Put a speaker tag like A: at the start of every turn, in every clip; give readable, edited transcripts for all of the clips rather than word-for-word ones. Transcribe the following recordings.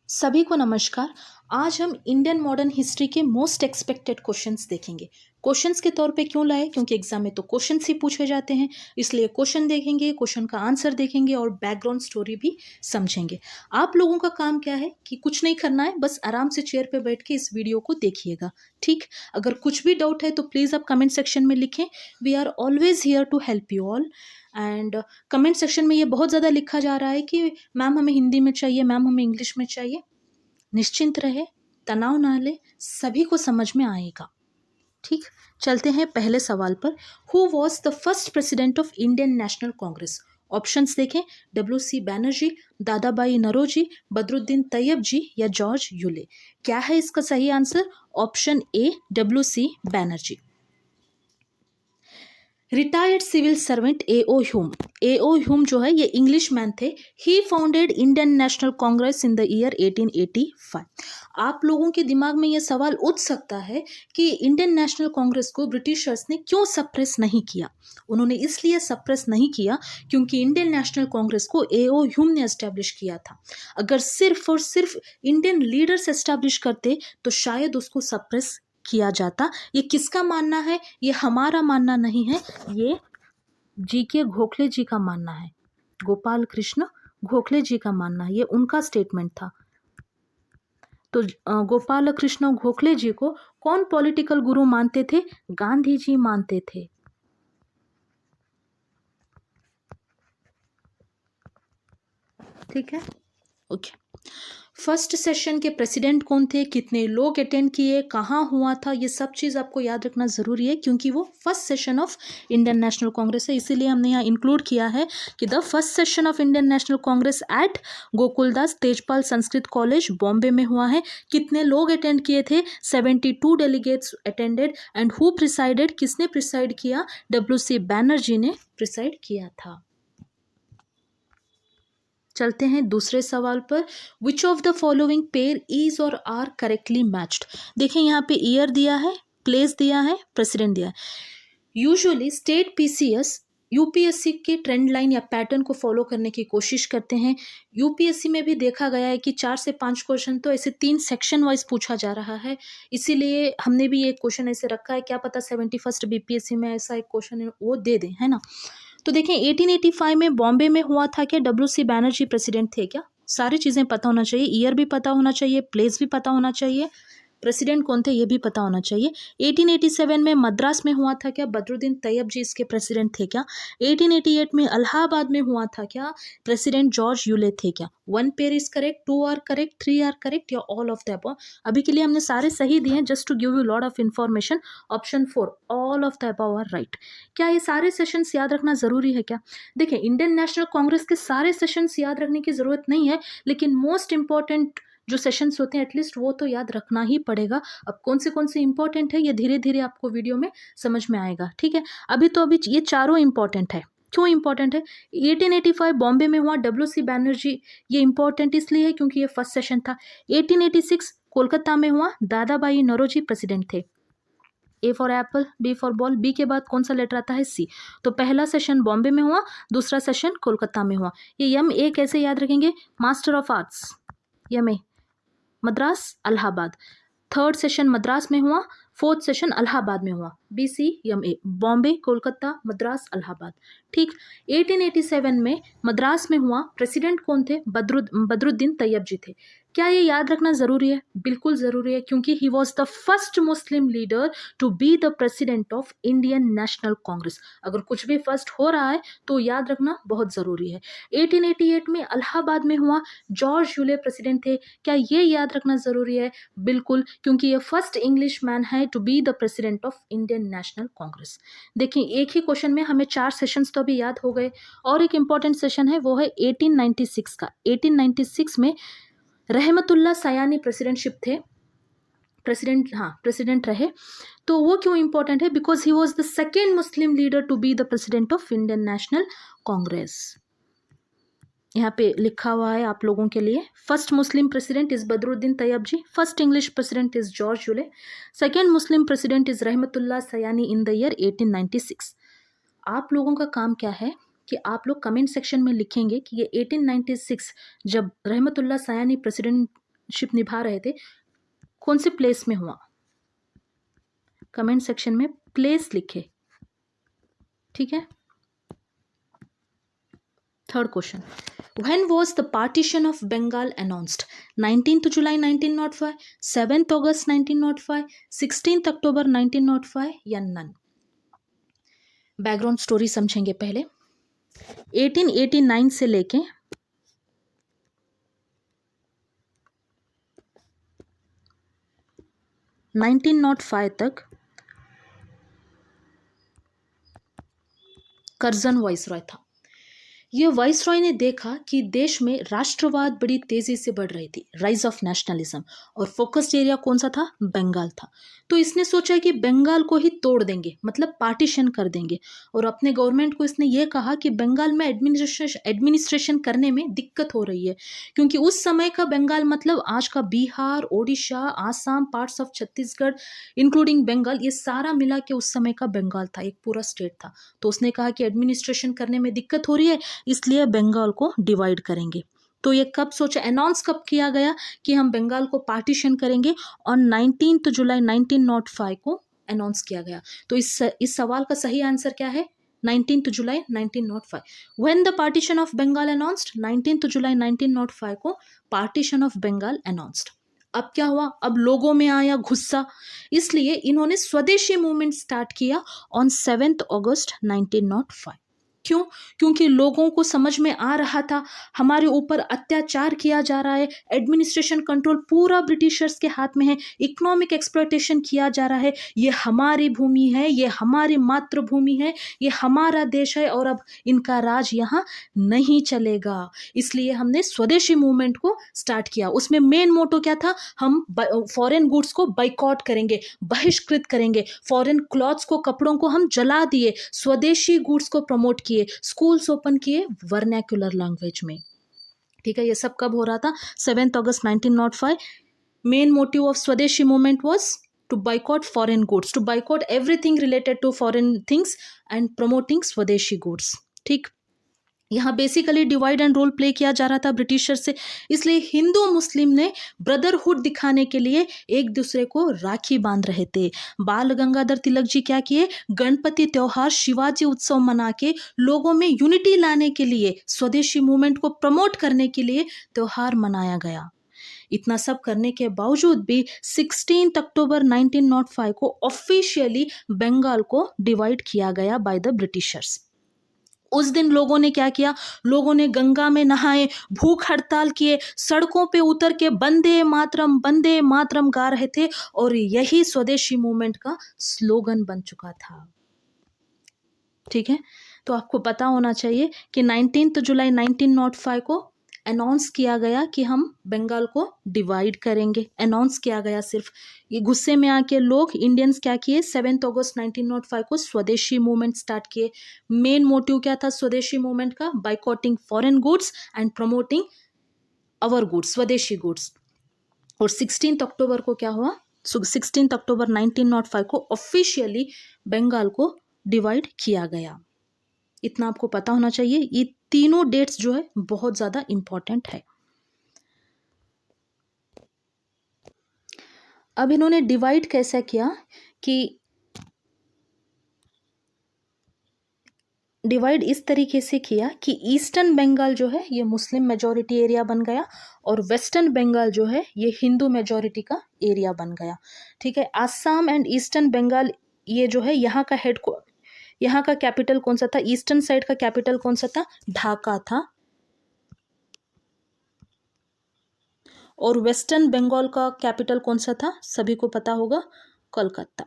A: सभी को नमस्कार। आज हम इंडियन मॉडर्न हिस्ट्री के मोस्ट एक्सपेक्टेड क्वेश्चंस देखेंगे। क्वेश्चंस के तौर पे क्यों लाए? क्योंकि एग्जाम में तो क्वेश्चंस ही पूछे जाते हैं, इसलिए क्वेश्चन देखेंगे, क्वेश्चन का आंसर देखेंगे और बैकग्राउंड स्टोरी भी समझेंगे। आप लोगों का काम क्या है कि कुछ नहीं करना है, बस आराम से चेयर पे बैठ के इस वीडियो को देखिएगा। ठीक, अगर कुछ भी डाउट है तो प्लीज़ आप कमेंट सेक्शन में लिखें। We are always here to help you all. And comment section में ये बहुत ज़्यादा लिखा जा रहा है कि मैम हमें हिंदी में चाहिए, मैम हमें इंग्लिश में चाहिए। निश्चिंत रहे, तनाव ना ले, सभी को समझ में आएगा। ठीक, चलते हैं पहले सवाल पर। Who was the first president of Indian national Congress? Options देखें, WC बैनर्जी, दादाबाई नौरोजी, बदरुद्दीन तैयब जी या जॉर्ज यूले। क्या है इसका सही answer? Option A, WC Banerjee. Retired civil servant A.O. Hume. A.O. Hume जो है ये इंग्लिश मैन थे। He founded Indian national Congress in the year 1885। आप लोगों के दिमाग में ये सवाल उठ सकता है कि इंडियन नेशनल कांग्रेस को ब्रिटिशर्स ने क्यों सप्रेस नहीं किया। उन्होंने इसलिए सप्रेस नहीं किया क्योंकि इंडियन नेशनल कांग्रेस को A.O. ह्यूम ने एस्टेब्लिश किया था। अगर सिर्फ और सिर्फ इंडियन लीडर्स एस्टेब्लिश करते तो शायद उसको सप्रेस किया जाता। ये किसका मानना है? ये हमारा मानना नहीं है, ये GK गोखले जी का मानना है। गोपाल कृष्ण गोखले जी का मानना है, ये उनका स्टेटमेंट था। तो गोपाल कृष्ण गोखले जी को कौन पॉलिटिकल गुरु मानते थे? गांधी जी मानते थे। ठीक है, ओके। फर्स्ट सेशन के प्रेसिडेंट कौन थे? कितने लोग अटेंड किए? कहाँ हुआ था? ये सब चीज़ आपको याद रखना ज़रूरी है क्योंकि वो first session of Indian national Congress है। इसीलिए हमने यहाँ इंक्लूड किया है कि the first session of Indian national Congress at Gokuldas Tejpal Sanskrit college Bombay में हुआ है। कितने लोग अटेंड किए थे? 72 delegates attended. And who presided? किसने प्रिसाइड किया? WC बैनर्जी ने प्रिसाइड किया था। चलते हैं दूसरे सवाल पर। Which of the following pair is और आर करेक्टली मैच्ड? देखें यहाँ पे ईयर दिया है, प्लेस दिया है, प्रेसिडेंट दिया है। यूजुअली स्टेट PCS UPSC के ट्रेंड लाइन या पैटर्न को फॉलो करने की कोशिश करते हैं। UPSC में भी देखा गया है कि 4 से 5 क्वेश्चन तो ऐसे 3 सेक्शन वाइज पूछा जा रहा है। इसीलिए हमने भी एक क्वेश्चन ऐसे रखा है, क्या पता 71st BPSC में ऐसा एक क्वेश्चन वो दे दें, है ना। तो देखें 1885 में बॉम्बे में हुआ था। क्या WC बैनर्जी प्रेसिडेंट थे? क्या सारी चीज़ें पता होना चाहिए, ईयर भी पता होना चाहिए, प्लेस भी पता होना चाहिए, प्रेसिडेंट कौन थे ये भी पता होना चाहिए। 1887 में मद्रास में हुआ था। क्या बदरुद्दीन तैयब जी इसके प्रेसिडेंट थे? क्या 1888 में इलाहाबाद में हुआ था? क्या प्रेसिडेंट जॉर्ज यूले थे? क्या 1 pair is correct, 2 are correct, 3 are correct या ऑल ऑफ द अबव? अभी के लिए हमने सारे सही दिए हैं, just to give you lot of information. Option 4 all of the above are right. क्या ये सारे सेशंस याद रखना जरूरी है? क्या देखिए, इंडियन नेशनल कांग्रेस के सारे सेशंस याद रखने की जरूरत नहीं है, लेकिन मोस्ट इंपॉर्टेंट जो सेशंस होते हैं एटलीस्ट वो तो याद रखना ही पड़ेगा। अब कौन से इंपॉर्टेंट है ये धीरे धीरे आपको वीडियो में समझ में आएगा। ठीक है, अभी ये चारों इंपॉर्टेंट है। क्यों इंपॉर्टेंट है? 1885 बॉम्बे में हुआ, WC बैनर्जी, ये इंपॉर्टेंट इसलिए है क्योंकि ये फर्स्ट सेशन था। 1886 कोलकाता में हुआ, दादाबाई नौरोजी प्रेसिडेंट थे। A for Apple, B for ball, B के बाद कौन सा लेटर आता है? C। तो पहला सेशन बॉम्बे में हुआ, दूसरा सेशन कोलकाता में हुआ। ये MA कैसे याद रखेंगे? Master of arts, MA Madras Allahabad. Third session Madras में हुआ, फोर्थ सेशन इलाहाबाद में हुआ। BCMA बॉम्बे, कोलकाता, मद्रास, इलाहाबाद। ठीक, 1887 में मद्रास में हुआ, प्रेसिडेंट कौन थे? बदरुद्दीन तैयब जी थे। क्या ये याद रखना ज़रूरी है? बिल्कुल ज़रूरी है क्योंकि he was the first Muslim leader to be the president of Indian national Congress. अगर कुछ भी फर्स्ट हो रहा है तो याद रखना बहुत ज़रूरी है। 1888 में इलाहाबाद में हुआ, जॉर्ज यूले प्रेसिडेंट थे। क्या ये याद रखना ज़रूरी है? बिल्कुल, क्योंकि ये फर्स्ट इंग्लिश मैन है to be the president of Indian national Congress. देखिए, एक ही क्वेश्चन में हमें 4 सेशंस तो अभी याद हो गए, और एक इंपॉर्टेंट सेशन है वो है 1896 का। 1896 में रहमतुल्लाह सयानी प्रेसिडेंटशिप थे, प्रेसिडेंट रहे। तो वो क्यों इंपॉर्टेंट है? Because he was the second Muslim leader to be the president of Indian national Congress. यहाँ पे लिखा हुआ है आप लोगों के लिए, first Muslim president is Badruddin Tayyab ji, first English president is George Yule, second Muslim president is Rahmatullah Sayani in the year 1896। आप लोगों का काम क्या है कि आप लोग कमेंट सेक्शन में लिखेंगे कि ये 1896 जब रहमतुल्लाह सयानी प्रेसिडेंट लीडरशिप निभा रहे थे, कौन से प्लेस में हुआ? कमेंट सेक्शन में प्लेस लिखे, ठीक है। Third question, when was the partition of Bengal announced? 19th July 1905, 7th August 1905, 16th October 1905 या नन? बैकग्राउंड स्टोरी समझेंगे पहले। 1889 से लेके 1905 तक कर्जन वाइसरॉय था। ये वाइसरॉय ने देखा कि देश में राष्ट्रवाद बड़ी तेजी से बढ़ रही थी, राइज ऑफ नेशनलिज्म, और फोकस्ड एरिया कौन सा था? बंगाल था। तो इसने सोचा कि बंगाल को ही तोड़ देंगे, मतलब पार्टीशन कर देंगे, और अपने गवर्नमेंट को इसने ये कहा कि बंगाल में एडमिनिस्ट्रेशन करने में दिक्कत हो रही है, क्योंकि उस समय का बंगाल मतलब आज का Bihar, Odisha, Assam, parts of Chhattisgarh including Bengal, ये सारा मिला के उस समय का बंगाल था, एक पूरा स्टेट था। तो उसने कहा कि एडमिनिस्ट्रेशन करने में दिक्कत हो रही है, इसलिए बंगाल को डिवाइड करेंगे। तो ये कब सोचा, अनाउंस कब किया गया कि हम बंगाल को पार्टीशन करेंगे? ऑन 19 जुलाई 1905 को अनाउंस किया गया। तो इस सवाल का सही आंसर क्या है? 19 जुलाई 1905। When the partition of Bengal announced? 19 जुलाई 1905 को पार्टीशन ऑफ बंगाल अनाउंस्ड। अब क्या हुआ? अब लोगों में आया गुस्सा, इसलिए इन्होंने स्वदेशी मूवमेंट स्टार्ट किया ऑन 7 अगस्त 1905। क्यों? क्योंकि लोगों को समझ में आ रहा था हमारे ऊपर अत्याचार किया जा रहा है, एडमिनिस्ट्रेशन कंट्रोल पूरा ब्रिटिशर्स के हाथ में है, इकोनॉमिक एक्सप्लॉयटेशन किया जा रहा है, ये हमारी भूमि है, ये हमारी मातृभूमि है, ये हमारा देश है, और अब इनका राज यहाँ नहीं चलेगा। इसलिए हमने स्वदेशी मूवमेंट को स्टार्ट किया। उसमें मेन मोटो क्या था? हम फॉरेन गुड्स को बाइकआउट करेंगे, बहिष्कृत करेंगे, फॉरेन क्लॉथ्स को, कपड़ों को हम जला दिए, स्वदेशी गुड्स को प्रमोट किए, स्कूल्स ओपन किए वर्नैक्युलर लैंग्वेज में। ठीक है, ये सब कब हो रहा था? 7 अगस्त 1905। Main motive of swadeshi movement was to boycott foreign goods, to boycott everything related to foreign things and promoting swadeshi goods. ठीक, यहाँ basically divide and rule play किया जा रहा था ब्रिटिशर से, इसलिए हिंदू मुस्लिम ने ब्रदरहुड दिखाने के लिए एक दूसरे को राखी बांध रहे थे। बाल गंगाधर तिलक जी क्या किए? गणपति त्योहार, शिवाजी उत्सव मना के लोगों में यूनिटी लाने के लिए, स्वदेशी मूवमेंट को प्रमोट करने के लिए त्योहार मनाया गया। इतना सब करने के बावजूद भी 16 अक्टूबर 1905 को ऑफिशियली बंगाल को डिवाइड किया गया बाय द ब्रिटिशर्स। उस दिन लोगों ने क्या किया? लोगों ने गंगा में नहाए, भूख हड़ताल किए, सड़कों पे उतर के वंदे मातरम गा रहे थे, और यही स्वदेशी मूवमेंट का स्लोगन बन चुका था। ठीक है, तो आपको पता होना चाहिए कि 19 जुलाई 1905 को अनाउंस किया गया कि हम बंगाल को डिवाइड करेंगे। अनाउंस किया गया सिर्फ, ये गुस्से में आके लोग इंडियंस क्या किए? 7 अगस्त 1905 को स्वदेशी मूवमेंट स्टार्ट किए। मेन मोटिव क्या था स्वदेशी मूवमेंट का? Boycotting foreign goods and promoting our goods, swadeshi goods. और 16 अक्टूबर को क्या हुआ? 16 अक्टूबर 1905 को ऑफिशियली बंगाल को डिवाइड किया गया। इतना आपको पता होना चाहिए। ये तीनों डेट्स जो है बहुत ज़्यादा इंपॉर्टेंट है। अब इन्होंने डिवाइड कैसे किया? कि डिवाइड इस तरीके से किया कि ईस्टर्न बंगाल जो है ये मुस्लिम मेजॉरिटी एरिया बन गया, और वेस्टर्न बंगाल जो है ये हिंदू मेजॉरिटी का एरिया बन गया। ठीक है, आसाम एंड ईस्टर्न बंगाल ये जो है यहाँ का कैपिटल कौन सा था? ईस्टर्न साइड का कैपिटल कौन सा था? ढाका था। और वेस्टर्न बंगाल का कैपिटल कौन सा था? सभी को पता होगा, कोलकाता।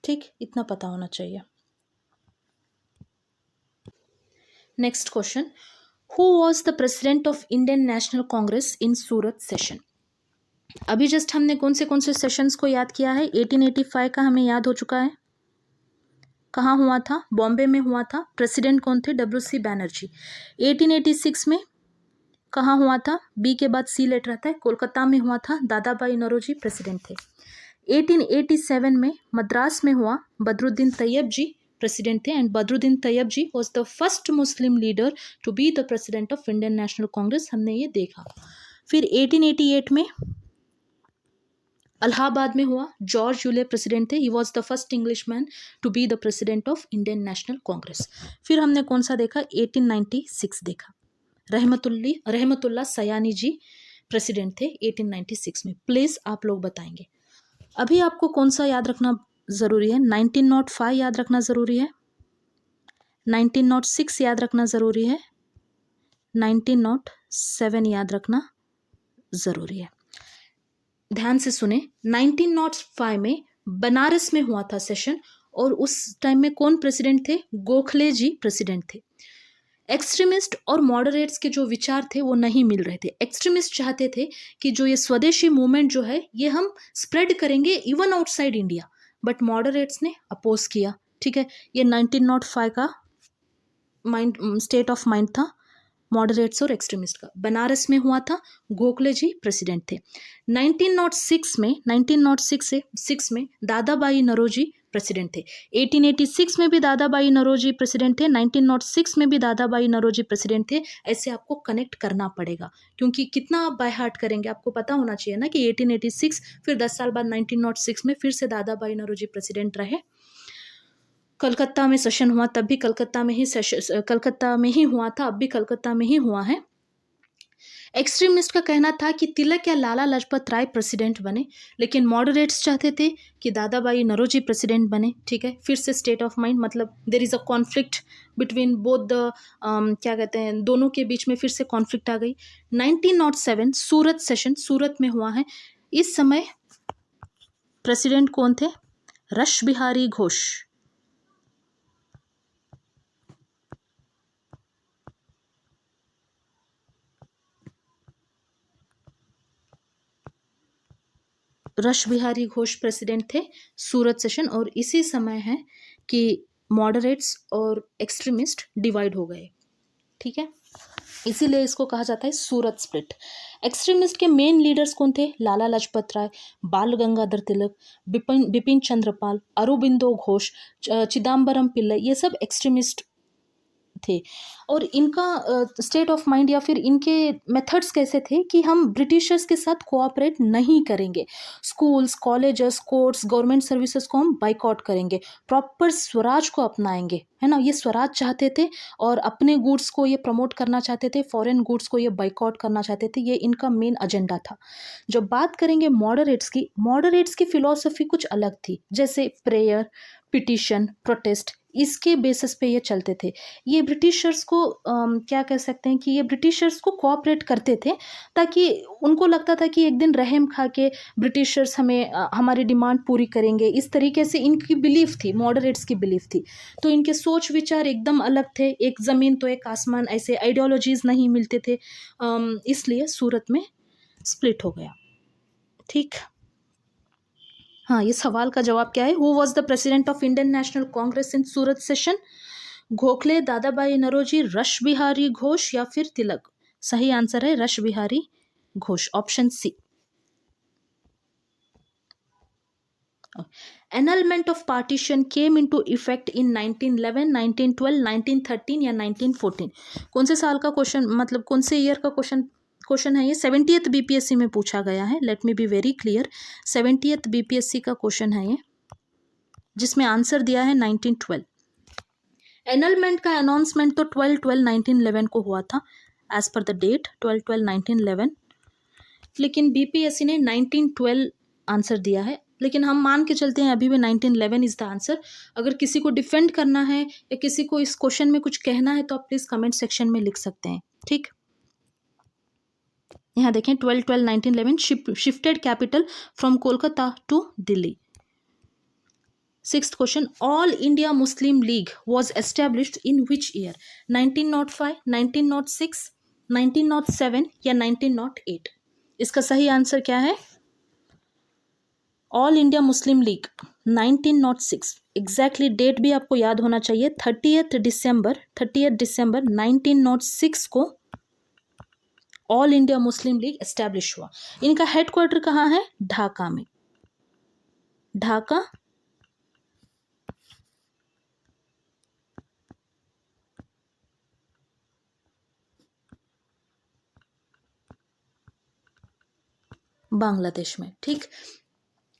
A: ठीक, इतना पता होना चाहिए। Next question, who was the president of Indian national Congress in Surat session? अभी जस्ट हमने कौन से सेशंस को याद किया है? 1885 का हमें याद हो चुका है। कहाँ हुआ था? बॉम्बे में हुआ था। प्रेसिडेंट कौन थे? WC बैनर्जी। 1886 में कहाँ हुआ था? बी के बाद सी लेटर आता है, कोलकाता में हुआ था। दादा भाई नौरोजी प्रेसिडेंट थे। 1887 में मद्रास में हुआ, बदरुद्दीन तैयब जी प्रेसिडेंट थे, and Badruddin Tayyab ji was the first Muslim leader to be the president of Indian national Congress, हमने ये देखा। फिर 1888 में इलाहाबाद में हुआ, जॉर्ज यूले प्रेसिडेंट थे, he was the first English man to be the president of Indian national Congress. फिर हमने कौन सा देखा, 1896 देखा, रहमतुल्लाह सयानी जी प्रेसिडेंट थे 1896 में। प्लेस आप लोग बताएंगे। अभी आपको कौन सा याद रखना ज़रूरी है, 1905 याद रखना ज़रूरी है, 1906 याद रखना ज़रूरी है, 1907 याद रखना ज़रूरी है। ध्यान से सुने, 1905 में बनारस में हुआ था सेशन, और उस टाइम में कौन प्रेसिडेंट थे, गोखले जी प्रेसिडेंट थे। एक्सट्रीमिस्ट और मॉडरेट्स के जो विचार थे वो नहीं मिल रहे थे। एक्सट्रीमिस्ट चाहते थे कि जो ये स्वदेशी मूवमेंट जो है ये हम स्प्रेड करेंगे even outside India, but moderates ने अपोज किया। ठीक है, ये 1905 का माइंड स्टेट ऑफ माइंड था मॉडरेट्स और एक्सट्रीमिस्ट का। बनारस में हुआ था, गोखले जी प्रेसिडेंट थे। 1906 में दादाबाई नौरोजी प्रेसिडेंट थे। 1886 में भी दादाबाई नौरोजी प्रेसिडेंट थे, 1906 में भी दादाबाई नौरोजी प्रेसिडेंट थे। ऐसे आपको कनेक्ट करना पड़ेगा, क्योंकि कितना आप बाय हार्ट करेंगे आपको पता होना चाहिए ना कि 1886 फिर 10 साल बाद 1906 में फिर से दादाबाई नौरोजी प्रेसिडेंट रहे। कलकत्ता में सेशन हुआ, तब भी कलकत्ता में ही हुआ था, अब भी कलकत्ता में ही हुआ है। एक्सट्रीमिस्ट का कहना था कि तिलक या लाला लाजपत राय प्रेसिडेंट बने, लेकिन मॉडरेट्स चाहते थे कि दादाबाई नौरोजी प्रेसिडेंट बने। ठीक है, फिर से स्टेट ऑफ माइंड, मतलब there is a conflict between both the क्या कहते हैं, दोनों के बीच में फिर से कॉन्फ्लिक्ट आ गई। 1907 सूरत सेशन, सूरत में हुआ है। इस समय प्रेसिडेंट कौन थे, rush Behari Ghosh. Rush Behari Ghosh president थे सूरत सेशन, और इसी समय है कि मॉडरेट्स और एक्सट्रीमिस्ट डिवाइड हो गए। ठीक है, इसीलिए इसको कहा जाता है सूरत स्प्लिट। एक्सट्रीमिस्ट के मेन लीडर्स कौन थे, लाला लाजपत राय, बाल गंगाधर तिलक, बिपिन चंद्रपाल, अरबिंदो घोष, चिदम्बरम पिल्लई, ये सब एक्सट्रीमिस्ट थे। और इनका स्टेट ऑफ माइंड या फिर इनके मेथड्स कैसे थे कि हम ब्रिटिशर्स के साथ कोऑपरेट नहीं करेंगे, schools, colleges, courts, government services को हम बाइकआउट करेंगे, प्रॉपर स्वराज को अपनाएंगे, है ना, ये स्वराज चाहते थे। और अपने गुड्स को ये प्रमोट करना चाहते थे, फॉरेन गुड्स को ये बाइकआउट करना चाहते थे, ये इनका मेन एजेंडा था। जब बात करेंगे मॉडरेट्स की फिलॉसफी कुछ अलग थी, जैसे प्रेयर, पिटिशन, प्रोटेस्ट, इसके बेसिस पे ये चलते थे। ये ब्रिटिशर्स को क्या कह सकते हैं कि ये ब्रिटिशर्स को कोऑपरेट करते थे, ताकि उनको लगता था कि एक दिन रहम खा के ब्रिटिशर्स हमें हमारी डिमांड पूरी करेंगे। इस तरीके से इनकी बिलीफ थी, मॉडरेट्स की बिलीफ थी। तो इनके सोच विचार एकदम अलग थे, एक ज़मीन तो एक आसमान, ऐसे आइडियोलॉजीज़ नहीं मिलते थे। इसलिए सूरत में स्प्लिट हो गया। ठीक, हाँ, ये सवाल का जवाब क्या है, who was the president of Indian national Congress in Surat session, Gokhale, Dadabhai Naoroji, Rash Behari Ghosh या फिर तिलक। सही आंसर है Rash Behari Ghosh, option C. Annulment of partition came into effect in 1911, 1912, 1913 या 1914। कौन से साल का क्वेश्चन, मतलब कौन से ईयर का क्वेश्चन है ये, 70th बीपीएससी में पूछा गया है। Let me be very clear, 70th BPSC का क्वेश्चन है ये, जिसमें आंसर दिया है 1912। एनलमेंट का अनाउंसमेंट तो 12/12/1911 को हुआ था, एज पर द डेट 12/12/1911, लेकिन बीपीएससी ने 1912 आंसर दिया है। लेकिन हम मान के चलते हैं अभी भी 1911 इज द आंसर। अगर किसी को डिफेंड करना है या किसी को इस क्वेश्चन में कुछ कहना है तो आप प्लीज कमेंट सेक्शन में लिख सकते हैं। ठीक, यहाँ देखें 12/12/1911 shifted capital from Kolkata to Delhi. Sixth question, All India Muslim League was established in which year? 1905, 1906, 1907 या 1908? इसका सही आंसर क्या है? All India Muslim League 1906। Exactly date भी आपको याद होना चाहिए, 30th दिसंबर 1906 को All India Muslim League establish हुआ। इनका हेडक्वार्टर कहाँ है? ढाका में। ढाका बांग्लादेश में, ठीक।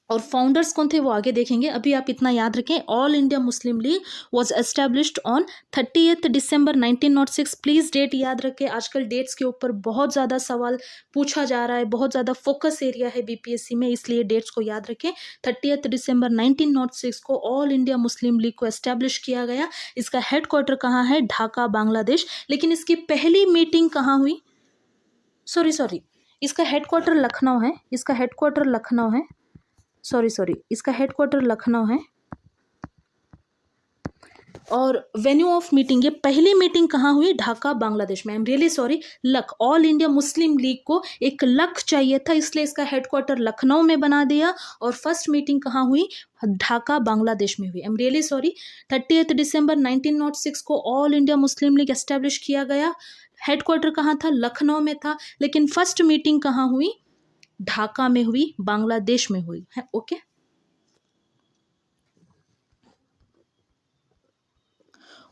A: और फाउंडर्स कौन थे वो आगे देखेंगे, अभी आप इतना याद रखें, All India Muslim League was established on 30 December 1906। Please date याद रखें, आजकल डेट्स के ऊपर बहुत ज़्यादा सवाल पूछा जा रहा है, बहुत ज़्यादा फोकस एरिया है बीपीएससी में, इसलिए डेट्स को याद रखें। 30 दिसंबर 1906 को ऑल इंडिया मुस्लिम लीग को एस्टैब्लिश किया गया। इसका हेडक्वार्टर कहाँ है, ढाका बांग्लादेश। लेकिन इसकी पहली मीटिंग कहाँ हुई, सॉरी, इसका हेडक्वार्टर लखनऊ है, इसका हेडक्वार्टर लखनऊ है, सॉरी, इसका हेडक्वार्टर लखनऊ है। और वेन्यू ऑफ मीटिंग, ये पहली मीटिंग कहाँ हुई, ढाका बांग्लादेश में। I am really sorry, luck, all India Muslim league को एक लक चाहिए था, इसलिए इसका हेडक्वार्टर लखनऊ में बना दिया। और फर्स्ट मीटिंग कहाँ हुई, ढाका बांग्लादेश में हुई। I am really sorry. 30 December 1906 को All India Muslim league establish किया गया। हेडक्वार्टर कहाँ था, लखनऊ में था। लेकिन फर्स्ट मीटिंग कहाँ हुई, ढाका में हुई, बांग्लादेश में हुई है। Okay,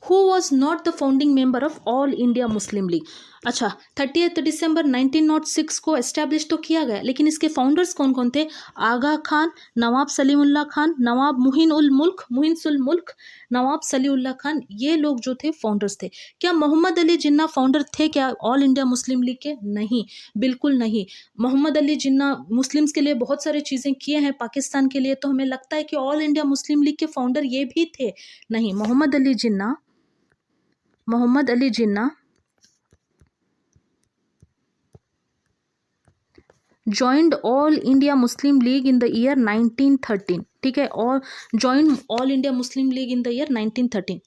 A: who was not the founding member of all India Muslim league. अच्छा, 30 दिसंबर 1906 को एस्टैब्लिश तो किया गया, लेकिन इसके फाउंडर्स कौन कौन थे, आगा खान, नवाब सलीमुल्लाह खान, नवाब मुहिन उल मुल्क, नवाब सलीउल्लाह खान, ये लोग जो थे फाउंडर्स थे। क्या मोहम्मद अली जिन्ना फाउंडर थे क्या ऑल इंडिया मुस्लिम लीग के, नहीं, बिल्कुल नहीं। मोहम्मद अली जिन्ना मुस्लिम्स के लिए बहुत सारी चीज़ें किए हैं, पाकिस्तान के लिए, तो हमें लगता है कि ऑल इंडिया मुस्लिम लीग के फाउंडर ये भी थे, नहीं। मोहम्मद अली जिन्ना joined all India Muslim league in the year 1913, ठीक है, और join all India Muslim league in the year 1913।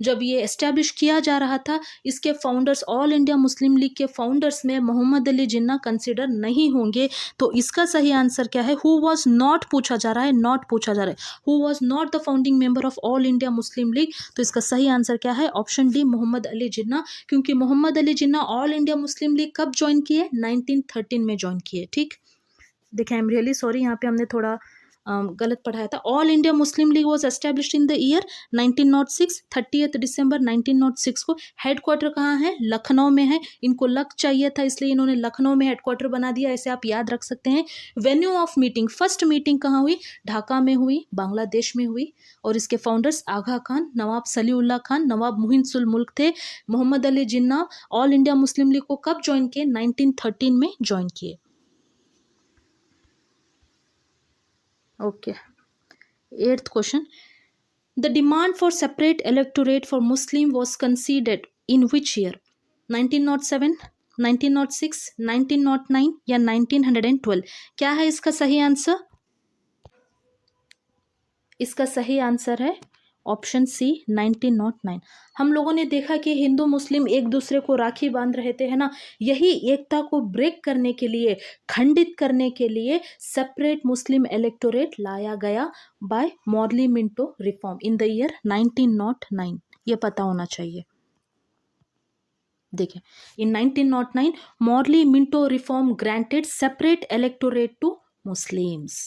A: जब ये एस्टैब्लिश किया जा रहा था, इसके founders, all India Muslim league के फाउंडर्स में मोहम्मद अली जिन्ना कंसिडर नहीं होंगे। तो इसका सही आंसर क्या है, हु वॉज नॉट पूछा जा रहा है, नॉट पूछा जा रहा है, who was not the founding member of all India Muslim league. तो इसका सही आंसर क्या है, ऑप्शन डी, मोहम्मद अली जिन्ना। क्योंकि मोहम्मद अली जिन्ना ऑल इंडिया मुस्लिम लीग कब ज्वाइन किए, 1913 में ज्वाइन किए, ठीक। देखिए, आई एम रियली सॉरी, यहाँ पे हमने थोड़ा गलत पढ़ाया था। All India Muslim league was established in the year 1906, 30 December 1906 को। हेडक्वार्टर कहाँ है, लखनऊ में है। इनको लक चाहिए था, इसलिए इन्होंने लखनऊ में हेडक्वार्टर बना दिया, ऐसे आप याद रख सकते हैं। Venue of meeting, first meeting कहाँ हुई, ढाका में हुई, बांग्लादेश में हुई। और इसके फाउंडर्स आगा खान, नवाब सलीउल्लाह खान, नवाब मुहिन उल मुल्क थे। मोहम्मद अली जिन्ना ऑल इंडिया मुस्लिम लीग को कब ज्वाइन किए, 1913 में ज्वाइन किए। Okay. 8th question. The demand for separate electorate for Muslim was conceded in which year? 1907, 1906, 1909 या 1912? क्या है इसका सही आंसर? इसका सही आंसर है ऑप्शन सी, 1909। हम लोगों ने देखा कि हिंदू मुस्लिम एक दूसरे को राखी बांध रहे थे, है ना। यही एकता को ब्रेक करने के लिए, खंडित करने के लिए सेपरेट मुस्लिम इलेक्टोरेट लाया गया by Morley Minto reform in the year 1909। ये पता होना चाहिए। देखिए, in 1909 Morley Minto reform granted separate electorate to Muslims.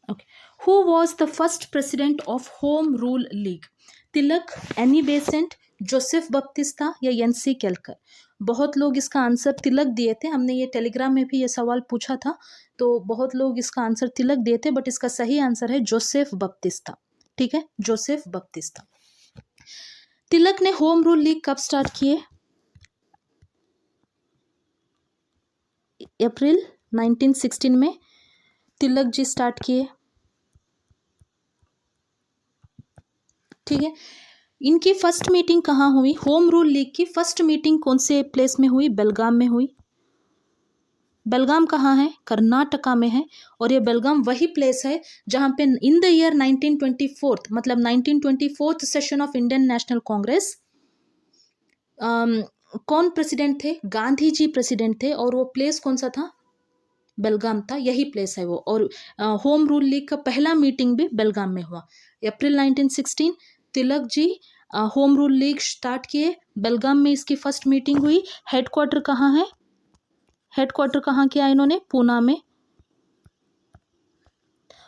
A: Okay. Who was the first president of Home Rule League? Tilak, Annie Besant, Joseph Baptista या एनसी केलकर? बहुत लोग इसका आंसर तिलक दिए थे, हमने ये टेलीग्राम में भी ये सवाल पूछा था, तो बहुत लोग इसका आंसर तिलक दिए थे, बट इसका सही आंसर है जोसेफ बप्तिस्ता, ठीक है, जोसेफ बप्तिस्ता। तिलक ने होम रूल लीग कब स्टार्ट किए? अप्रैल 1916 में तिलक जी स्टार्ट किए, ठीक है। इनकी फर्स्ट मीटिंग कहाँ हुई, होम रूल लीग की फर्स्ट मीटिंग कौन से प्लेस में हुई, बेलगाम में हुई। बेलगाम कहाँ है, कर्नाटका में है। और ये बेलगाम वही प्लेस है जहाँ पे इन द ईयर 1924, मतलब 1924 session of Indian national Congress, कौन प्रेसिडेंट थे, गांधी जी प्रेसिडेंट थे। और वो प्लेस कौन सा था, बेलगाम था, यही प्लेस है वो। और होम रूल लीग का पहला मीटिंग भी बेलगाम में हुआ, अप्रैल 1916। Tilak ji home Rule league start किए, बेलगाम में इसकी फर्स्ट मीटिंग हुई। हेडक्वार्टर कहाँ है, हेडक्वार्टर कहाँ किया इन्होंने, पूना में।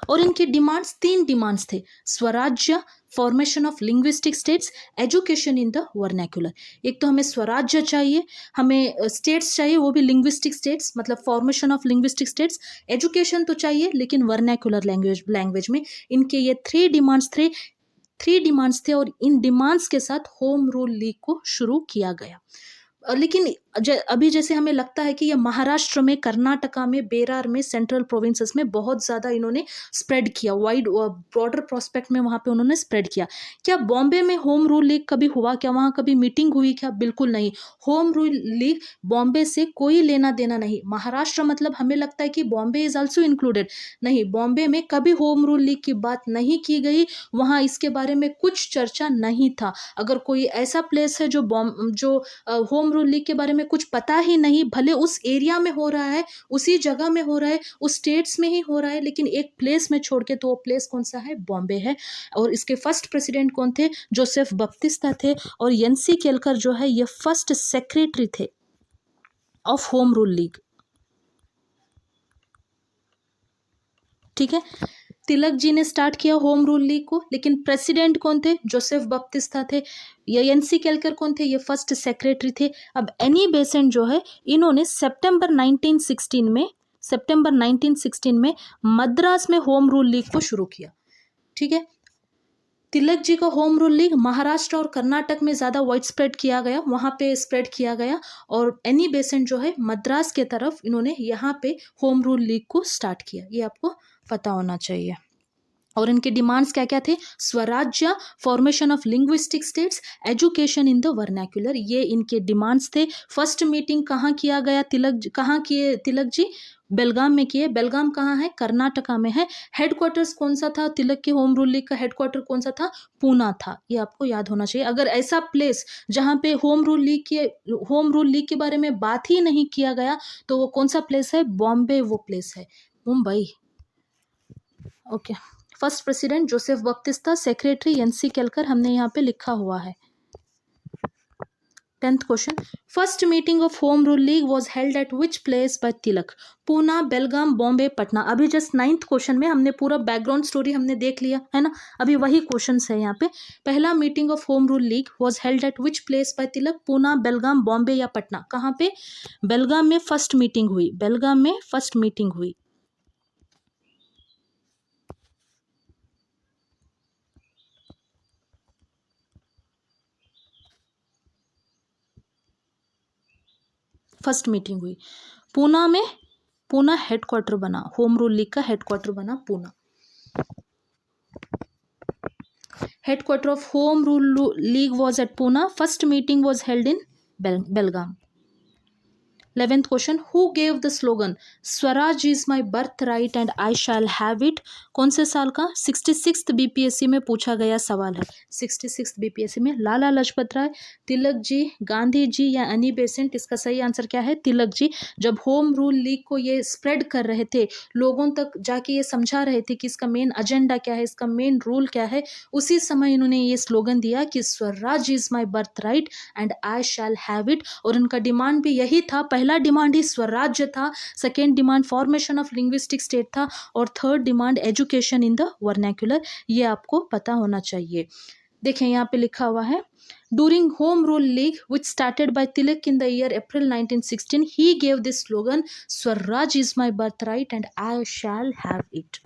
A: और इनकी डिमांड्स 3 डिमांड्स थे, स्वराज्य, formation of linguistic states, education in the vernacular. एक तो हमें स्वराज्य चाहिए, हमें स्टेट्स चाहिए, वो भी लिंग्विस्टिक स्टेट्स, मतलब formation of linguistic states, education तो चाहिए लेकिन वर्नैक्युलर लैंग्वेज में। इनके ये 3 डिमांड्स थे और इन डिमांड्स के साथ होम रूल लीग को शुरू किया गया। लेकिन अभी जैसे हमें लगता है कि ये महाराष्ट्र में, कर्नाटका में, बेरार में, सेंट्रल प्रोविंसेस में बहुत ज़्यादा इन्होंने स्प्रेड किया, वाइड ब्रॉडर प्रोस्पेक्ट में वहाँ पे उन्होंने स्प्रेड किया। क्या बॉम्बे में होम रूल लीग कभी हुआ? क्या वहाँ कभी मीटिंग हुई? क्या? बिल्कुल नहीं। होम रूल लीग बॉम्बे से कोई लेना देना नहीं। महाराष्ट्र मतलब हमें लगता है कि बॉम्बे इज ऑल्सो इंक्लूडेड, नहीं, बॉम्बे में कभी होम रूल लीग की बात नहीं की गई, वहाँ इसके बारे में कुछ चर्चा नहीं था। अगर कोई ऐसा प्लेस है जो होम रूल लीग के बारे में कुछ पता ही नहीं, भले उस एरिया में हो रहा है, उसी जगह में हो रहा है, उस स्टेट्स में ही हो रहा है, लेकिन एक प्लेस में छोड़ के, तो वो प्लेस कौन सा है? बॉम्बे है। और इसके फर्स्ट प्रेसिडेंट कौन थे? जोसेफ बप्तिस्ता थे। और एनसी केलकर जो है ये फर्स्ट सेक्रेटरी थे ऑफ होम रूल लीग। ठीक है, तिलक जी ने स्टार्ट किया होम रूल लीग को, लेकिन प्रेसिडेंट कौन थे? जोसेफ बप्तिस्ता थे। ये एनसी केलकर कौन थे? ये फर्स्ट सेक्रेटरी थे। अब एनी बेसेंट जो है, इन्होंने सितंबर 1916 में मद्रास में होम रूल लीग को शुरू किया। ठीक है, तिलक जी का होम रूल लीग महाराष्ट्र और कर्नाटक में ज़्यादा वाइड स्प्रेड किया गया, वहाँ पे स्प्रेड किया गया। और एनी बेसेंट जो है मद्रास के तरफ, इन्होंने यहाँ पे होम रूल लीग को स्टार्ट किया। ये आपको पता होना चाहिए। और इनके डिमांड्स क्या क्या थे? स्वराज्य, formation of linguistic states, education in the vernacular, ये इनके डिमांड्स थे। फर्स्ट मीटिंग कहाँ किया गया? कहाँ किए तिलक जी? बेलगाम में किए। बेलगाम कहाँ है? कर्नाटका में है। हेडक्वार्टर्स कौन सा था? तिलक के होम रूल लीग का हेडक्वार्टर कौन सा था? पूना था। ये आपको याद होना चाहिए। अगर ऐसा प्लेस जहाँ पे होम रूल लीग के बारे में बात ही नहीं किया गया, तो वो कौन सा प्लेस है? बॉम्बे वो प्लेस है, Mumbai. Okay, first president Joseph Baptista, secretary NC Kelkar, हमने यहाँ पे लिखा हुआ है। 10th question, first meeting of Home Rule League was held at which place by Tilak? Poona, Belgaum, Bombay, Patna. अभी जस्ट 9th क्वेश्चन में हमने पूरा बैकग्राउंड स्टोरी हमने देख लिया है ना। अभी वही क्वेश्चन है यहाँ पे। पहला meeting of Home Rule League was held at which place by Tilak? Poona, Belgaum, Bombay या पटना? कहाँ पे? बेलगाम में फर्स्ट मीटिंग हुई। बेलगाम में फर्स्ट मीटिंग हुई। फर्स्ट मीटिंग हुई पूना में। पूना हेडक्वार्टर बना, होम रूल लीग का हेडक्वार्टर बना Poona. Headquarter of Home Rule League was at Poona. First meeting was held in Belgaum. 11th question, who gave the slogan Swaraj is my birth right and I shall have it? कौन से साल का? 66th BPSC में पूछा गया सवाल है। 66th बीपीएससी में लाला लाजपत राय, तिलक जी, गांधी जी या एनी बेसेंट? इसका सही आंसर क्या है? तिलक जी। जब होम रूल लीग को ये स्प्रेड कर रहे थे, लोगों तक जाके ये समझा रहे थे कि इसका मेन एजेंडा क्या है, इसका मेन रूल क्या है, उसी समय इन्होंने ये स्लोगन दिया कि Swaraj is my birth right and I shall have it. और उनका डिमांड भी यही था। पहला डिमांड ही स्वराज्य था, second demand formation of linguistic state था, और third demand education in the vernacular. ये आपको पता होना चाहिए। देखें यहाँ पे लिखा हुआ है, during home Rule league which started by Tilak in the year April 1916 he gave this slogan Swaraj is my birth right and I shall have it.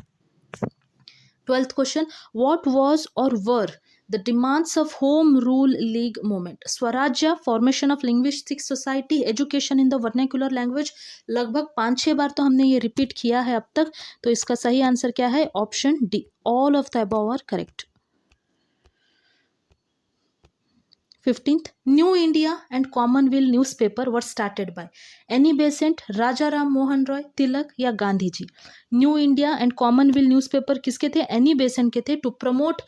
A: 12th question, what was और वर the demands of home rule league movement? स्वराज्य, formation of linguistic society, education in the vernacular language. लगभग 5-6 बार तो हमने ये repeat किया है अब तक, तो इसका सही आंसर क्या है? Option D, all of the above are correct. 15th, New India and Commonwealth newspaper were started by Annie Besant, Raja Ram Mohan Roy, Tilak या Gandhi ji? New India and Commonwealth newspaper किसके थे? एनी बेसेंट के थे। To promote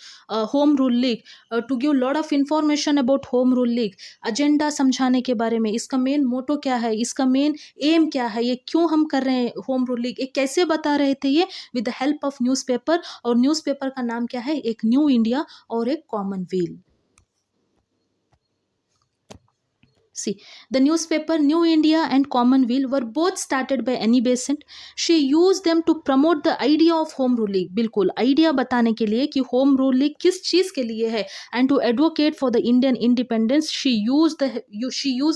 A: Home Rule League, to give lot of information about Home Rule League, agenda समझाने के बारे में, इसका मेन मोटो क्या है, इसका मेन एम क्या है, ये क्यों हम कर रहे हैं होम रूल लीग, ये कैसे बता रहे थे ये? With the help of newspaper. और न्यूज़पेपर का नाम क्या है? एक न्यू इंडिया और एक Commonwealth. See, the newspaper New India and Commonweal were both started by Annie Besant. She used them to promote the idea of home rule league. बिल्कुल idea बताने के लिए कि होम रूल लीग किस चीज के लिए है, and to advocate for the Indian independence she used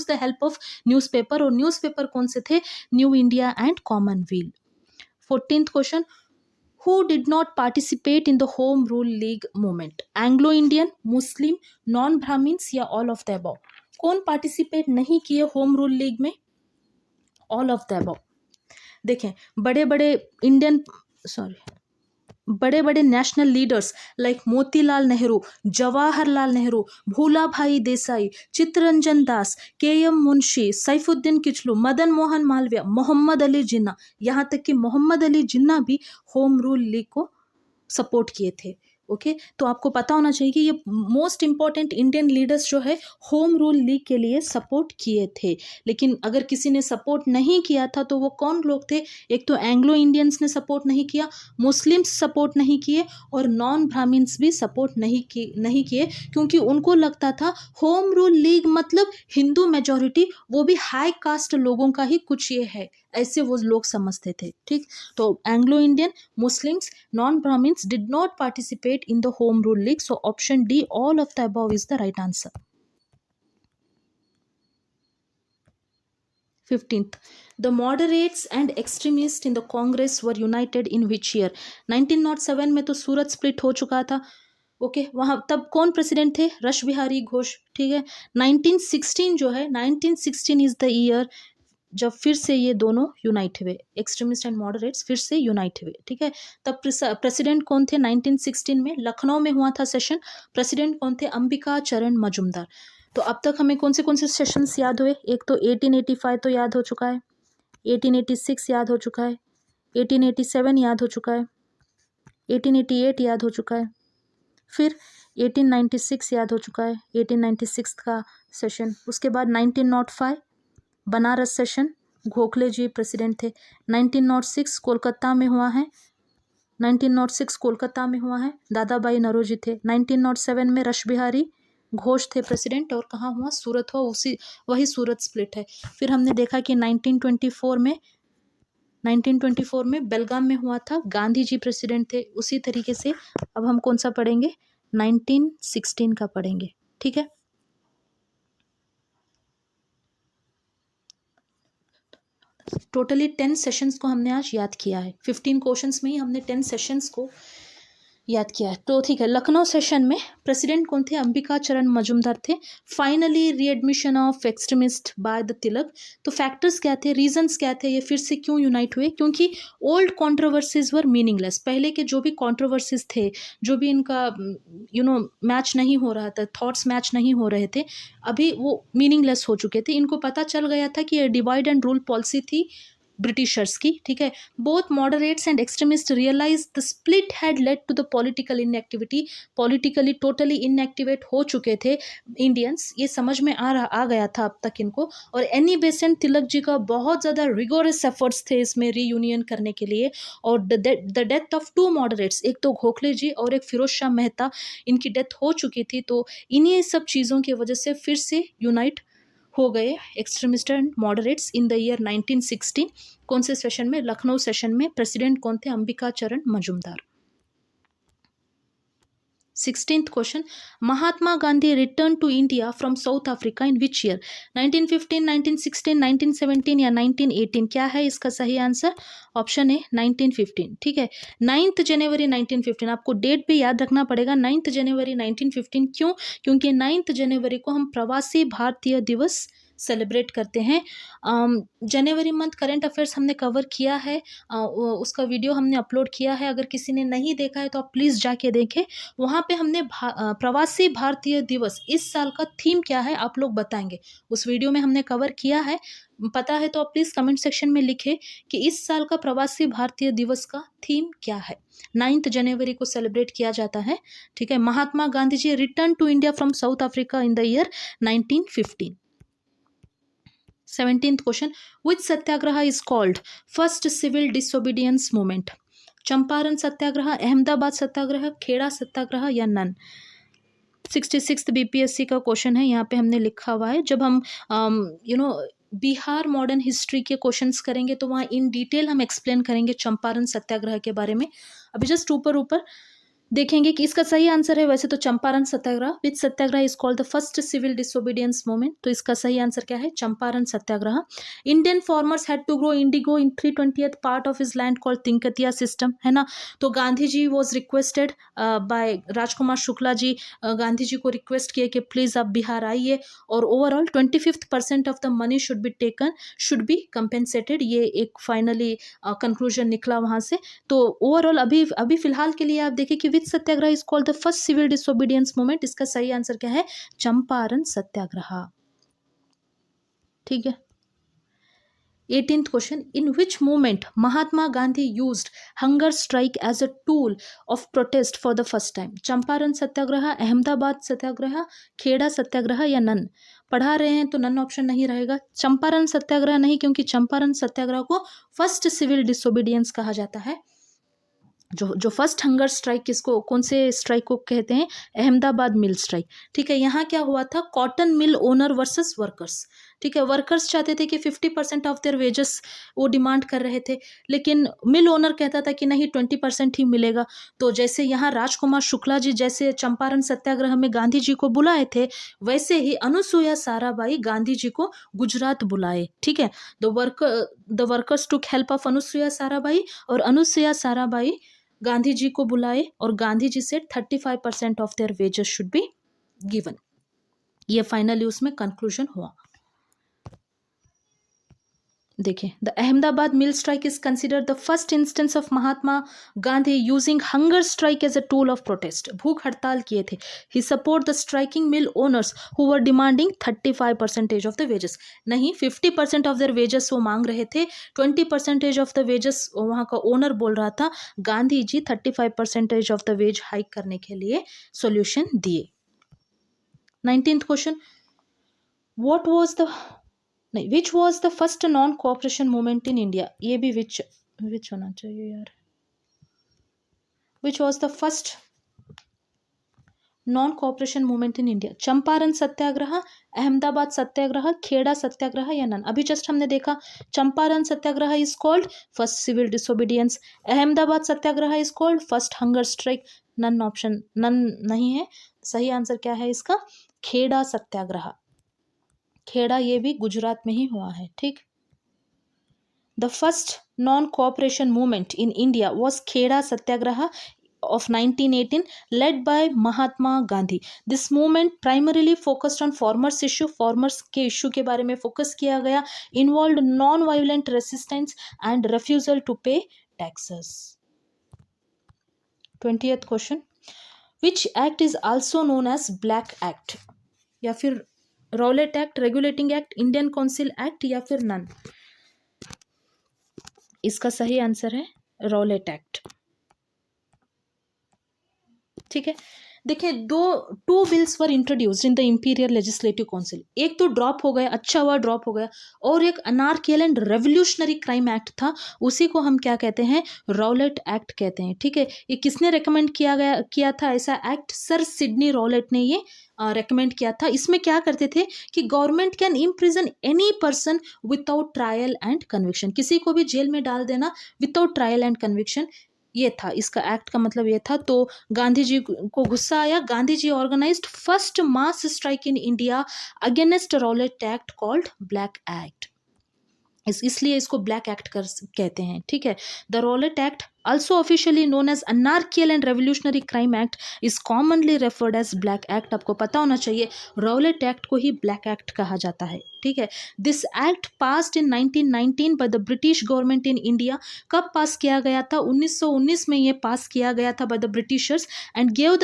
A: the help of newspaper. और newspaper कौन से थे? New India and Commonweal. 14th question, who did not participate in the home rule league movement? Anglo-Indian, Muslim, non-Brahmins या all of the above? कौन participate नहीं किए Home Rule League में? All of the above. देखें, बड़े बड़े national leaders like Motilal Nehru, Jawaharlal Nehru, Bhulabhai Desai, Chittaranjan Das, K M. Munshi, Saifuddin Kitchlew, Madan Mohan Malaviya, Mohammad Ali Jinnah, यहाँ तक कि मोहम्मद अली जिन्ना भी होम रूल लीग को सपोर्ट किए थे. ओके, तो आपको पता होना चाहिए कि ये मोस्ट इंपॉर्टेंट इंडियन लीडर्स जो है होम रूल लीग के लिए सपोर्ट किए थे. लेकिन अगर किसी ने सपोर्ट नहीं किया था तो वो कौन लोग थे? एक तो एंग्लो इंडियंस ने सपोर्ट नहीं किया, मुस्लिम्स सपोर्ट नहीं किए और नॉन ब्राह्मिन्स भी सपोर्ट नहीं किए, क्योंकि उनको लगता था होम रूल लीग मतलब हिंदू मेजॉरिटी, वो भी हाई कास्ट लोगों का ही कुछ ये है, ऐसे वो लोग समझते थे. ठीक, तो Anglo Indian, Muslims, non Brahmins did not participate in the home rule league. So option D, all of the above is the right answer. 15th, the moderates and extremists in the Congress were united in which year? 1907 में तो सूरत split हो चुका था. Okay, वहाँ तब कौन president थे? Rush Behari Ghosh. ठीक है, 1916 जो है, 1916 इज द ईयर जब फिर से ये दोनों यूनाइट हुए, एक्सट्रीमिस्ट एंड मॉडरेट्स फिर से यूनाइट हुए. ठीक है, तब प्रेसिडेंट कौन थे? 1916 में लखनऊ में हुआ था सेशन. प्रेसिडेंट कौन थे? अंबिका चरण मजुमदार. तो अब तक हमें कौन से सेशंस याद हुए? एक तो 1885 तो याद हो चुका है, 1886 याद हो चुका है, 1887 याद हो चुका है, 1888 याद हो चुका है, फिर 1896 याद हो चुका है, 1896 का सेशन. उसके बाद 1905 बनारस सेशन, गोखले जी प्रेसिडेंट थे. 1906 कोलकाता में हुआ है, 1906 कोलकाता में हुआ है, दादा भाई नौरोजी थे. 1907 में रश बिहारी घोष थे प्रेसिडेंट, और कहाँ हुआ? सूरत हुआ, वही सूरत स्प्लिट है. फिर हमने देखा कि 1924 में बेलगाम में हुआ था, गांधी जी प्रेसिडेंट थे. उसी तरीके से अब हम कौन सा पढ़ेंगे? 1916 का पढ़ेंगे. ठीक है, टोटली 10 सेशंस को हमने आज याद किया है. 15 क्वेश्चंस में ही हमने 10 सेशंस को याद किया है. तो ठीक है, लखनऊ सेशन में प्रेसिडेंट कौन थे? अंबिका चरण मजुमदार थे. Finally readmission of extremist by the Tilak. तो फैक्टर्स क्या थे, रीजंस क्या थे, ये फिर से क्यों यूनाइट हुए? क्योंकि ओल्ड कॉन्ट्रोवर्सीज वर मीनिंगलेस. पहले के जो भी कॉन्ट्रोवर्सीज थे, जो भी इनका मैच नहीं हो रहा था, थॉट्स मैच नहीं हो रहे थे, अभी वो मीनिंगलेस हो चुके थे. इनको पता चल गया था कि ये डिवाइड एंड रूल पॉलिसी थी ब्रिटिशर्स की. ठीक है, both moderates and extremist realise the split had led to the political inactivity. Politically totally inactivate हो चुके थे इंडियंस, ये समझ में आ गया था अब तक इनको. और एनी बेसेंट तिलक जी का बहुत ज़्यादा रिगोरस एफर्ट्स थे इसमें रीयूनियन करने के लिए. और द डेथ ऑफ 2 मॉडरेट्स, एक तो गोखले जी और एक फिरोज शाह मेहता, इनकी डेथ हो चुकी थी. तो इन्हीं सब चीज़ों की वजह से फिर से यूनाइट हो गए extremist and moderates in the year 1916. कौन से सेशन में? लखनऊ सेशन में. प्रेसिडेंट कौन थे? Ambika Charan Majumdar. 16th question, Mahatma Gandhi return to India from South Africa in which year? 1915, 1916, 1917 या 1918? क्या है इसका सही आंसर? ऑप्शन ए 1915. ठीक है, 9 जनवरी 1915. आपको डेट भी याद रखना पड़ेगा, 9 जनवरी 1915. क्यों? क्योंकि 9 जनवरी को हम प्रवासी भारतीय दिवस सेलिब्रेट करते हैं. जनवरी मंथ करंट अफेयर्स हमने कवर किया है, उसका वीडियो हमने अपलोड किया है. अगर किसी ने नहीं देखा है तो आप प्लीज़ जाके देखें. वहाँ पे हमने प्रवासी भारतीय दिवस, इस साल का थीम क्या है आप लोग बताएंगे, उस वीडियो में हमने कवर किया है. पता है तो आप प्लीज़ कमेंट सेक्शन में लिखें कि इस साल का प्रवासी भारतीय दिवस का थीम क्या है. 9 जनवरी को सेलिब्रेट किया जाता है. ठीक है, Mahatma Gandhi ji return to India from South Africa in the year 1915. 17th question, which satyagraha is called first civil disobedience movement? Champaran satyagraha, Ahmedabad satyagraha, Kheda satyagraha या नन? 66 बीपीएससी का क्वेश्चन है, यहाँ पे हमने लिखा हुआ है। जब हम बिहार मॉडर्न हिस्ट्री के क्वेश्चंस करेंगे तो वहाँ इन डिटेल हम एक्सप्लेन करेंगे चंपारण सत्याग्रह के बारे में। अभी जस्ट ऊपर ऊपर देखेंगे कि इसका सही आंसर है वैसे तो Champaran satyagraha. Which satyagraha is called the first civil disobedience movement, तो इसका सही आंसर क्या है? Champaran satyagraha. Indian farmers had to grow indigo in 320th part of his land called tinkathia system, है ना। तो Gandhi ji was requested by Rajkumar Shukla ji, Gandhi ji को रिक्वेस्ट किए कि प्लीज आप बिहार आइए और overall 25% of the money should be taken, should B compensated. ये एक फाइनली कंक्लूजन निकला वहां से। तो ओवरऑल अभी अभी फिलहाल के लिए आप देखिए कि which satyagraha is called the first civil disobedience movement, इसका सही आंसर क्या है? चंपारण सत्याग्रह। ठीक है। 18th question, in which movement Mahatma Gandhi used hunger strike as a tool of protest for the first time? Champaran satyagraha, Ahmedabad satyagraha, Kheda satyagraha या नन? पढ़ा रहे हैं तो नन ऑप्शन नहीं रहेगा। चंपारण सत्याग्रह नहीं, क्योंकि चंपारण सत्याग्रह को फर्स्ट सिविल डिसोबीडियंस कहा जाता है। जो फर्स्ट हंगर स्ट्राइक किसको, कौन से स्ट्राइक को कहते हैं? Ahmedabad mill strike. ठीक है। यहाँ क्या हुआ था? Cotton mill owner versus workers. ठीक है। वर्कर्स चाहते थे कि 50% ऑफ देयर वेजेस वो डिमांड कर रहे थे, लेकिन मिल ओनर कहता था कि नहीं 20% ही मिलेगा। तो जैसे यहाँ राजकुमार शुक्ला जी जैसे चंपारण सत्याग्रह में गांधी जी को बुलाए थे, वैसे ही अनुसुईया साराबाई गांधी जी को गुजरात बुलाए। ठीक है। The workers took help of Anusuiya Sarabhai, और अनुसुईया साराबाई गांधी जी को बुलाए और गांधी जी से 35% of their wages should be given. ये फाइनली उसमें कंक्लूजन हुआ। देखिए, the Ahmedabad mill strike is considered the first instance of Mahatma Gandhi using hunger strike as a tool of protest. भूख हड़ताल किए थे। He support the striking mill owners who were demanding 35% of the wages. नहीं, 50% of their wages वो मांग रहे थे, 20% of the wages वहाँ का ओनर बोल रहा था। Gandhi ji 35% of the wage hike करने के लिए सोल्यूशन दिए। 19th question, what was the नहीं, which was the first non cooperation movement in India? ये भी विच होना चाहिए यार। Which was the first non cooperation movement in India? Champaran satyagraha, Ahmedabad satyagraha, Kheda satyagraha या नन? अभी जस्ट हमने देखा Champaran satyagraha is called first civil disobedience, Ahmedabad satyagraha is called first hunger strike. None option, none नहीं है। सही आंसर क्या है इसका? खेड़ा सत्याग्रह। खेड़ा ये भी गुजरात में ही हुआ है। ठीक। The first non cooperation movement in India was Kheda Satyagraha of 1918 led by Mahatma Gandhi. This movement primarily focused on farmers issue, farmers के issue के बारे में focus किया गया, involved non-violent resistance and refusal to pay taxes. 20th question, which act is also known as Black Act? या फिर Rowlatt act, regulating act, Indian council act या फिर नन? इसका सही आंसर है रॉलेट एक्ट। ठीक है। देखिए, two bills were introduced in the imperial legislative council. एक तो ड्रॉप हो गया, अच्छा हुआ ड्रॉप हो गया, और एक अनार्कियल एंड रेवोल्यूशनरी क्राइम एक्ट था, उसी को हम क्या कहते हैं? रॉलेट एक्ट कहते हैं। ठीक है। ये किसने रेकमेंड किया था ऐसा एक्ट? सर सिडनी रॉलेट ने ये रेकमेंड किया था। इसमें क्या करते थे कि government can imprison any person without trial and conviction, किसी को भी जेल में डाल देना विदाउट ट्रायल एंड कन्विक्शन, ये था इसका एक्ट का मतलब ये था। तो गांधी जी को गुस्सा आया, Gandhi ji organised first mass strike in India against Rowlatt Act called Black Act. इसलिए इसको ब्लैक एक्ट कहते हैं। ठीक है। The Rowlatt Act, also officially known as anarchical and revolutionary crime act, is commonly referred as black act। आपको पता होना चाहिए रॉलेट एक्ट को ही ब्लैक एक्ट कहा जाता है। ठीक है। This act passed in 1919 by the British government in India. कब पास किया गया था? 1919 में ये पास किया गया था by the Britishers, and gave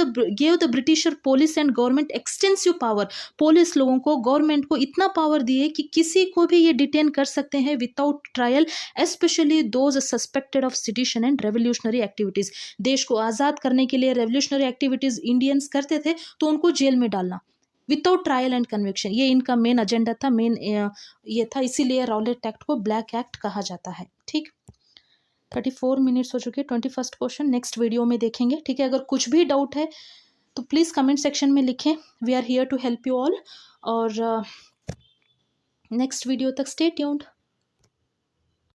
A: the britisher police and government extensive power. Police लोगों को, गवर्नमेंट को इतना पावर दिए कि किसी को भी ये डिटेन कर सकते हैं without trial, specially those suspected of sedition and revolutionary activities. देश को आज़ाद करने के लिए रेवोल्यूशनरी एक्टिविटीज इंडियंस करते थे तो उनको जेल में डालना विदाउट ट्रायल एंड कन्विक्शन, ये इनका मेन एजेंडा था, मेन ये था। इसीलिए रॉलेट एक्ट को ब्लैक एक्ट कहा जाता है। ठीक। 34 मिनट्स हो चुके। 21st क्वेश्चन नेक्स्ट वीडियो में देखेंगे। ठीक है। अगर कुछ भी डाउट है तो प्लीज़ कमेंट सेक्शन में लिखें, we are here to help you all. और नेक्स्ट वीडियो तक स्टे ट्यून्ड।